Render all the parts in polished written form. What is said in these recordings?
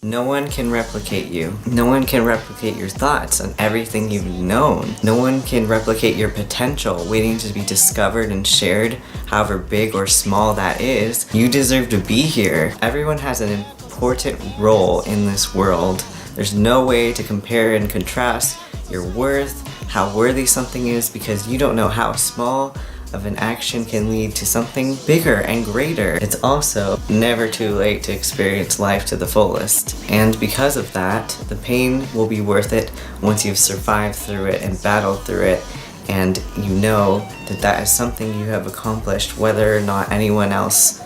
No one can replicate you. No one can replicate your thoughts and everything you've known. No one can replicate your potential waiting to be discovered and shared, however big or small that is. You deserve to be here. Everyone has an important role in this world. There's no way to compare and contrast your worth, how worthy something is, because you don't know how small of an action can lead to something bigger and greater. It's also never too late to experience life to the fullest. And because of that, the pain will be worth it once you've survived through it and battled through it, and you know that that is something you have accomplished, whether or not anyone else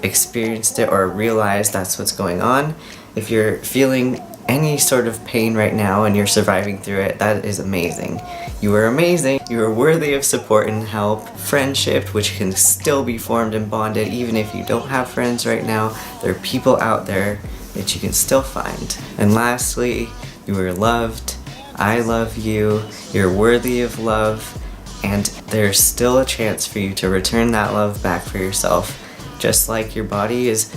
experienced it or realized that's what's going on. If you're feeling any sort of pain right now and you're surviving through it, that is amazing. You are amazing. You are worthy of support and help. Friendship, which can still be formed and bonded even if you don't have friends right now. There are people out there that you can still find. And lastly, you are loved. I love you. You're worthy of love. And there's still a chance for you to return that love back for yourself. Just like your body is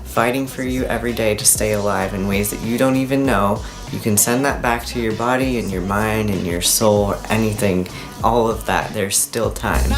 fighting for you every day to stay alive in ways that you don't even know, you can send that back to your body and your mind and your soul or anything, all of that. There's still time.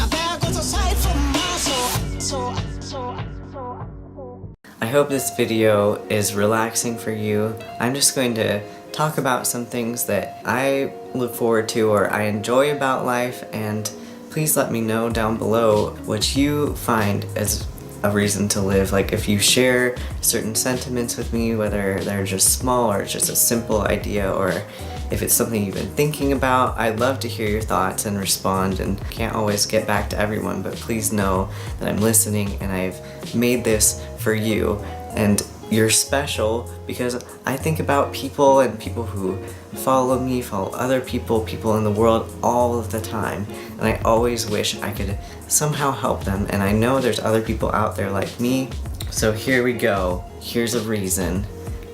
I hope this video is relaxing for you. I'm just going to talk about some things that I look forward to or I enjoy about life, and please let me know down below what you find as a reason to live. Like if you share certain sentiments with me, whether they're just small or just a simple idea, or if it's something you've been thinking about, I'd love to hear your thoughts and respond. And can't always get back to everyone, but please know that I'm listening and I've made this for you. And you're special because I think about people and people who follow me, follow other people, people in the world all of the time. And I always wish I could somehow help them. And I know there's other people out there like me. So here we go. Here's a reason.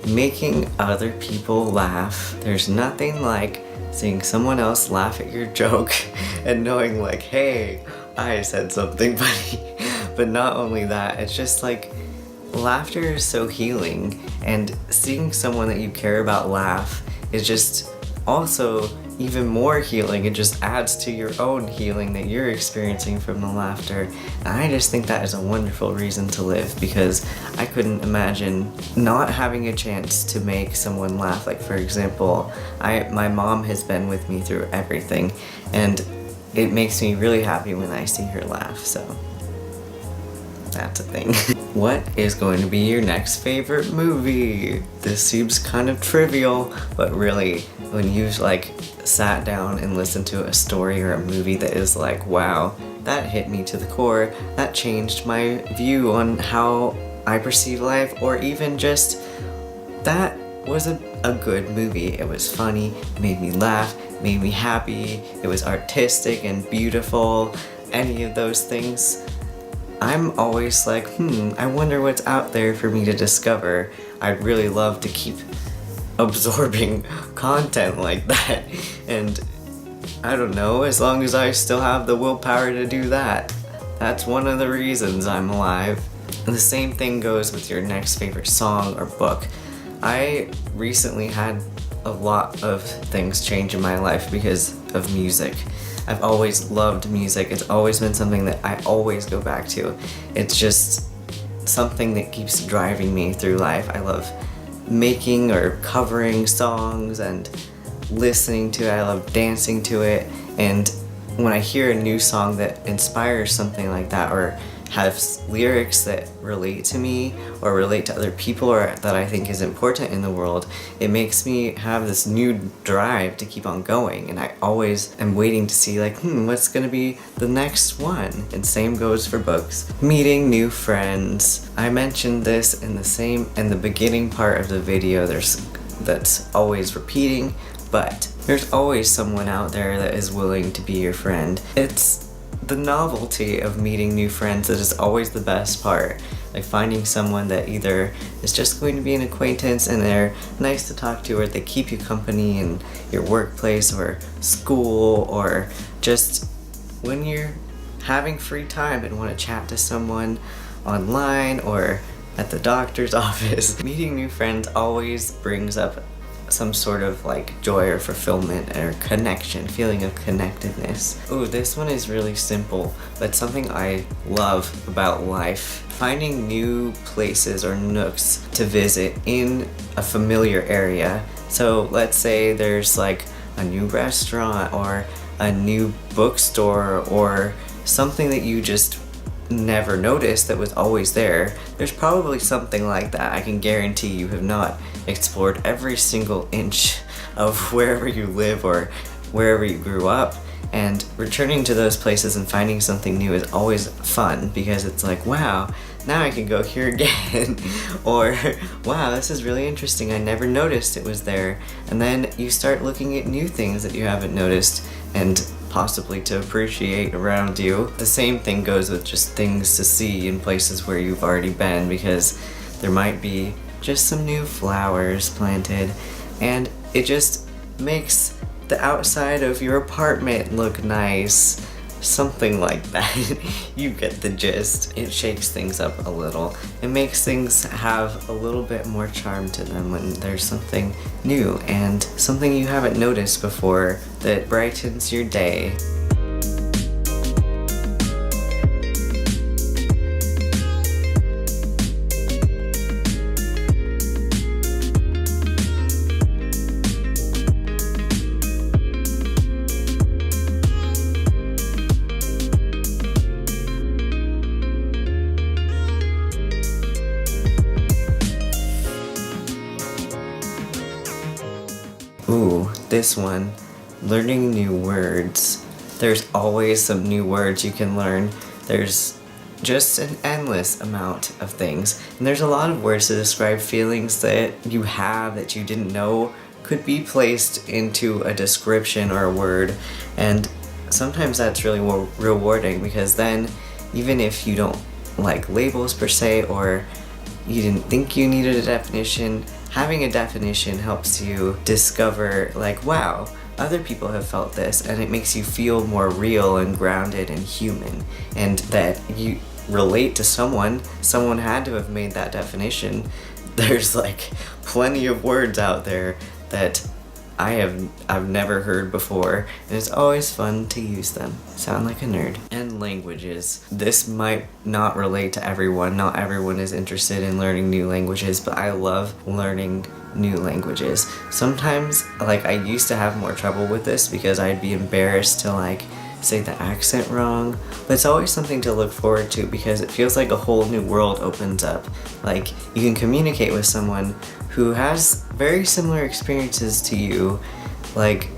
Making other people laugh. There's nothing like seeing someone else laugh at your joke and knowing like, hey, I said something funny. But not only that, it's just like, laughter is so healing, and seeing someone that you care about laugh is just also even more healing. It just adds to your own healing that you're experiencing from the laughter. And I just think that is a wonderful reason to live, because I couldn't imagine not having a chance to make someone laugh. Like for example, my mom has been with me through everything, and it makes me really happy when I see her laugh, so that's a thing. What is going to be your next favorite movie? This seems kind of trivial, but really, when you've like sat down and listened to a story or a movie that is like, wow, that hit me to the core, that changed my view on how I perceive life, or even just that was a good movie. It was funny, made me laugh, made me happy, it was artistic and beautiful, any of those things. I'm always like, I wonder what's out there for me to discover. I'd really love to keep absorbing content like that. And I don't know, as long as I still have the willpower to do that, that's one of the reasons I'm alive. And the same thing goes with your next favorite song or book. I recently had a lot of things change in my life because of music. I've always loved music. It's always been something that I always go back to. It's just something that keeps driving me through life. I love making or covering songs and listening to it. I love dancing to it. And when I hear a new song that inspires something like that, or has lyrics that relate to me or relate to other people, or that I think is important in the world, it makes me have this new drive to keep on going. And I always am waiting to see like, what's gonna be the next one? And same goes for books. Meeting new friends. I mentioned this in the beginning part of the video. That's always repeating, but there's always someone out there that is willing to be your friend. It's the novelty of meeting new friends that is always the best part. Like finding someone that either is just going to be an acquaintance and they're nice to talk to, or they keep you company in your workplace or school, or just when you're having free time and want to chat to someone online, or at the doctor's office. Meeting new friends always brings up some sort of like joy or fulfillment or connection, feeling of connectedness. Ooh, this one is really simple, but something I love about life. Finding new places or nooks to visit in a familiar area. So let's say there's like a new restaurant or a new bookstore or something that you just never noticed that was always there. There's probably something like that. I can guarantee you have not explored every single inch of wherever you live or wherever you grew up. And returning to those places and finding something new is always fun because it's like, wow, now I can go here again. Or, wow, this is really interesting. I never noticed it was there. And then you start looking at new things that you haven't noticed and possibly to appreciate around you. The same thing goes with just things to see in places where you've already been, because there might be just some new flowers planted and it just makes the outside of your apartment look nice. Something like that. You get the gist. It shakes things up a little. It makes things have a little bit more charm to them when there's something new and something you haven't noticed before that brightens your day. Ooh, this one, learning new words. There's always some new words you can learn. There's just an endless amount of things. And there's a lot of words to describe feelings that you have that you didn't know could be placed into a description or a word. And sometimes that's really rewarding because then even if you don't like labels per se or you didn't think you needed a definition, having a definition helps you discover like, wow, other people have felt this, and it makes you feel more real and grounded and human, and that you relate to someone had to have made that definition. There's like plenty of words out there that I've never heard before, and it's always fun to use them. Sound like a nerd. And languages. This might not relate to everyone. Not everyone is interested in learning new languages, but I love learning new languages. Sometimes, like, I used to have more trouble with this because I'd be embarrassed to like say the accent wrong, but it's always something to look forward to because it feels like a whole new world opens up. Like, you can communicate with someone who has very similar experiences to you. Like,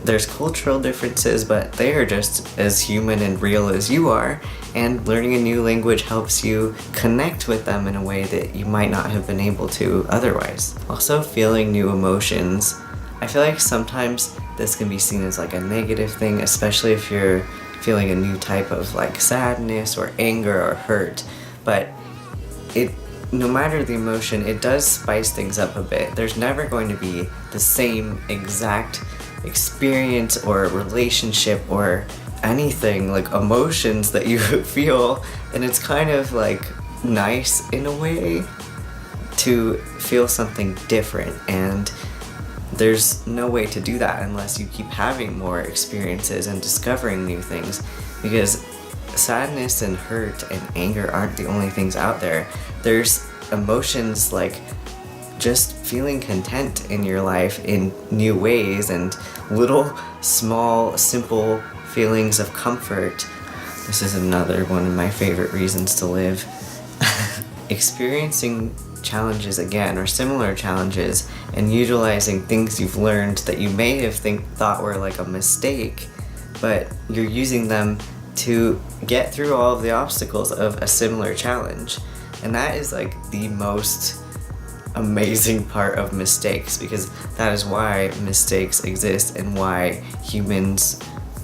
there's cultural differences, but they are just as human and real as you are, and learning a new language helps you connect with them in a way that you might not have been able to otherwise. Also, feeling new emotions. I feel like sometimes this can be seen as like a negative thing, especially if you're feeling a new type of like sadness or anger or hurt, but no matter the emotion, it does spice things up a bit. There's never going to be the same exact experience or relationship or anything, like emotions that you feel, and it's kind of like nice in a way to feel something different, and there's no way to do that unless you keep having more experiences and discovering new things, because sadness and hurt and anger aren't the only things out there. There's emotions like just feeling content in your life in new ways and little, small, simple feelings of comfort. This is another one of my favorite reasons to live. Experiencing challenges again, or similar challenges, and utilizing things you've learned that you may have thought were like a mistake, but you're using them to get through all of the obstacles of a similar challenge. And that is like the most amazing part of mistakes, because that is why mistakes exist and why humans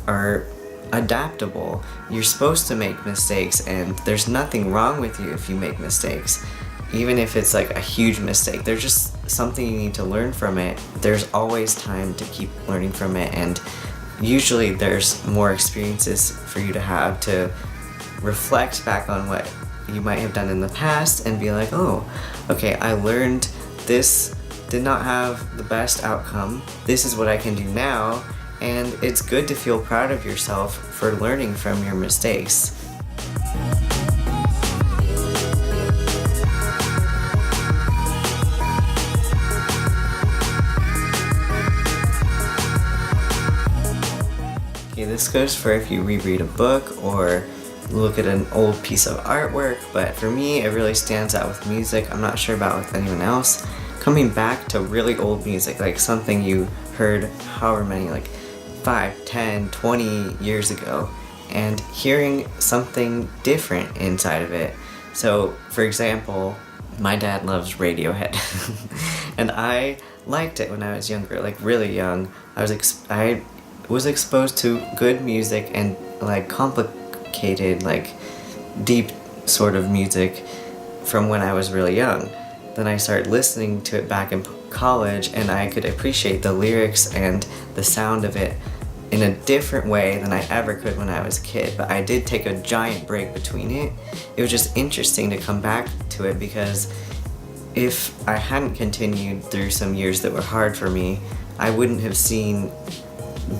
are adaptable. You're supposed to make mistakes, and there's nothing wrong with you if you make mistakes. Even if it's like a huge mistake, there's just something you need to learn from it. There's always time to keep learning from it, and usually there's more experiences for you to have to reflect back on what you might have done in the past and be like, oh, okay, I learned this did not have the best outcome. This is what I can do now, and it's good to feel proud of yourself for learning from your mistakes. Okay, this goes for if you reread a book or look at an old piece of artwork, but for me it really stands out with music. I'm not sure about with anyone else. Coming back to really old music, like something you heard however many, like 5, 10, 20 years ago, and hearing something different inside of it. So, for example, my dad loves Radiohead, and I liked it when I was younger, like really young. I was exposed to good music and like complicated, like deep sort of music from when I was really young. Then I started listening to it back in college, and I could appreciate the lyrics and the sound of it in a different way than I ever could when I was a kid. But I did take a giant break between it. It was just interesting to come back to it, because if I hadn't continued through some years that were hard for me, I wouldn't have seen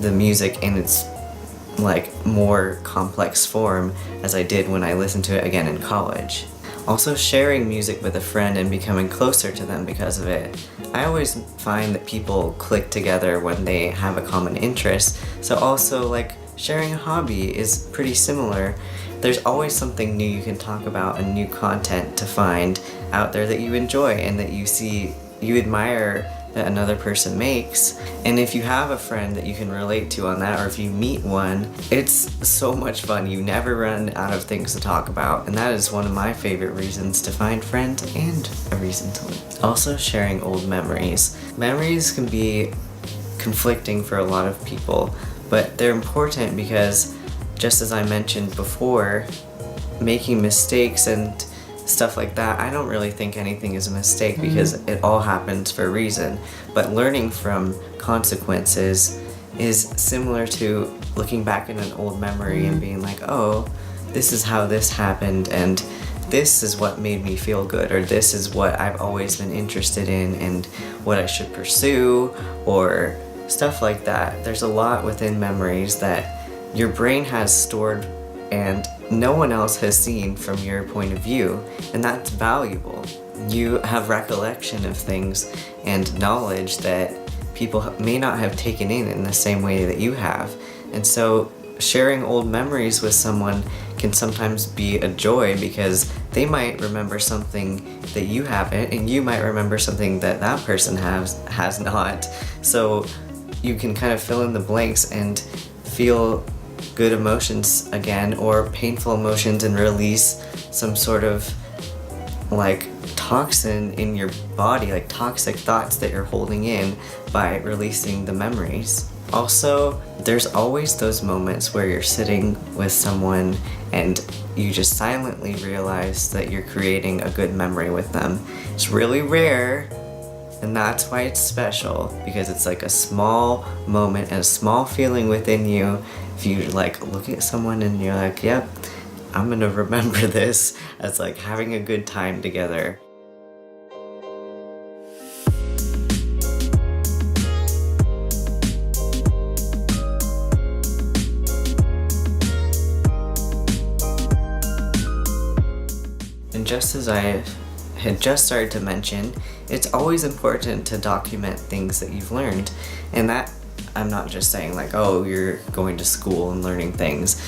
the music in its like more complex form as I did when I listened to it again in college. Also, sharing music with a friend and becoming closer to them because of it. I always find that people click together when they have a common interest, so also like sharing a hobby is pretty similar. There's always something new you can talk about and new content to find out there that you enjoy and that you admire that another person makes. And if you have a friend that you can relate to on that, or if you meet one, it's so much fun. You never run out of things to talk about, and that is one of my favorite reasons to find friends and a reason to live. Also, sharing old memories. Memories can be conflicting for a lot of people, but they're important because, just as I mentioned before, making mistakes and stuff like that, I don't really think anything is a mistake because it all happens for a reason. But learning from consequences is similar to looking back in an old memory and being like, oh, this is how this happened, and this is what made me feel good, or this is what I've always been interested in and what I should pursue, or stuff like that. There's a lot within memories that your brain has stored and no one else has seen from your point of view, and that's valuable. You have recollection of things and knowledge that people may not have taken in the same way that you have. And so sharing old memories with someone can sometimes be a joy, because they might remember something that you haven't, and you might remember something that that person has not. So you can kind of fill in the blanks and feel good emotions again, or painful emotions, and release some sort of like toxin in your body, like toxic thoughts that you're holding in, by releasing the memories. Also, there's always those moments where you're sitting with someone and you just silently realize that you're creating a good memory with them. It's really rare, and that's why it's special, because it's like a small moment and a small feeling within you. If you like look at someone and you're like, yep, I'm gonna remember this as like having a good time together. And just as I had just started to mention, it's always important to document things that you've learned. And that, I'm not just saying like, oh, you're going to school and learning things.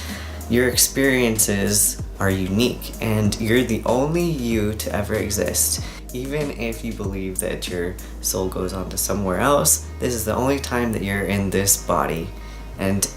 Your experiences are unique, and you're the only you to ever exist. Even if you believe that your soul goes on to somewhere else, this is the only time that you're in this body. And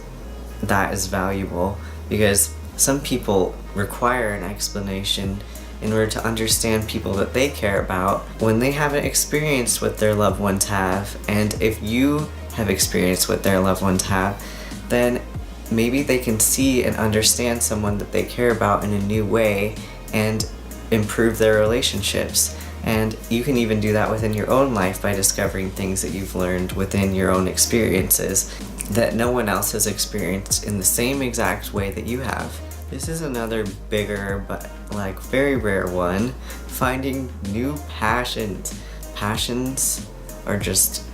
that is valuable, because some people require an explanation in order to understand people that they care about when they haven't experienced what their loved ones have. And if you have experienced what their loved ones have, then maybe they can see and understand someone that they care about in a new way and improve their relationships. And you can even do that within your own life by discovering things that you've learned within your own experiences. that no one else has experienced in the same exact way that you have. This is another bigger but like very rare one. Finding new passions. Passions are just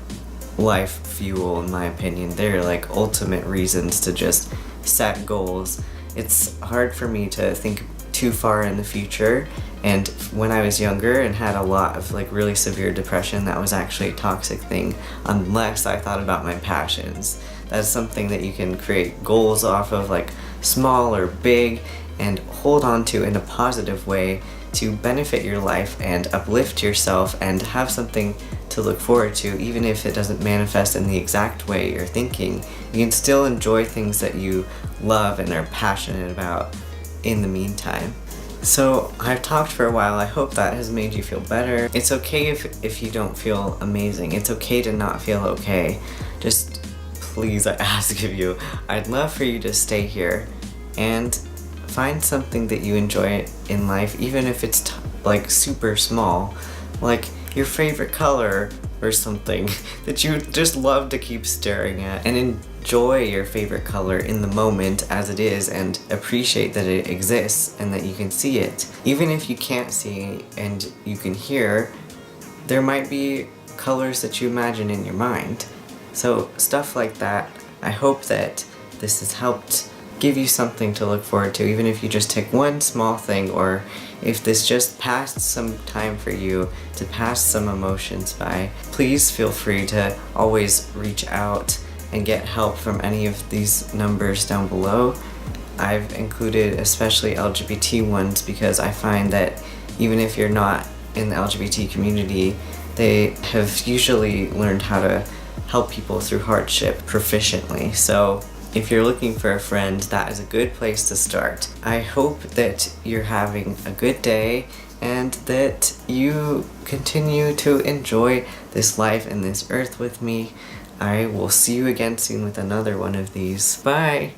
life fuel in my opinion. They're like ultimate reasons to just set goals. It's hard for me to think too far in the future, and when I was younger and had a lot of like really severe depression, that was actually a toxic thing unless I thought about my passions. That's something that you can create goals off of, like small or big, and hold on to in a positive way to benefit your life and uplift yourself and have something to look forward to. Even if it doesn't manifest in the exact way you're thinking, you can still enjoy things that you love and are passionate about in the meantime. So I've talked for a while. I hope that has made you feel better. It's okay if you don't feel amazing. It's okay to not feel okay. Just please, I ask of you, I'd love for you to stay here and find something that you enjoy in life, even if it's like super small, like your favorite color or something that you just love to keep staring at, and enjoy your favorite color in the moment as it is and appreciate that it exists and that you can see it. Even if you can't see and you can hear, there might be colors that you imagine in your mind. So stuff like that. I hope that this has helped give you something to look forward to, even if you just take one small thing, or if this just passed some time for you to pass some emotions by. Please feel free to always reach out and get help from any of these numbers down below. I've included especially LGBT ones because I find that even if you're not in the LGBT community, they have usually learned how to help people through hardship proficiently. So if you're looking for a friend, that is a good place to start. I hope that you're having a good day and that you continue to enjoy this life and this earth with me. I will see you again soon with another one of these. Bye!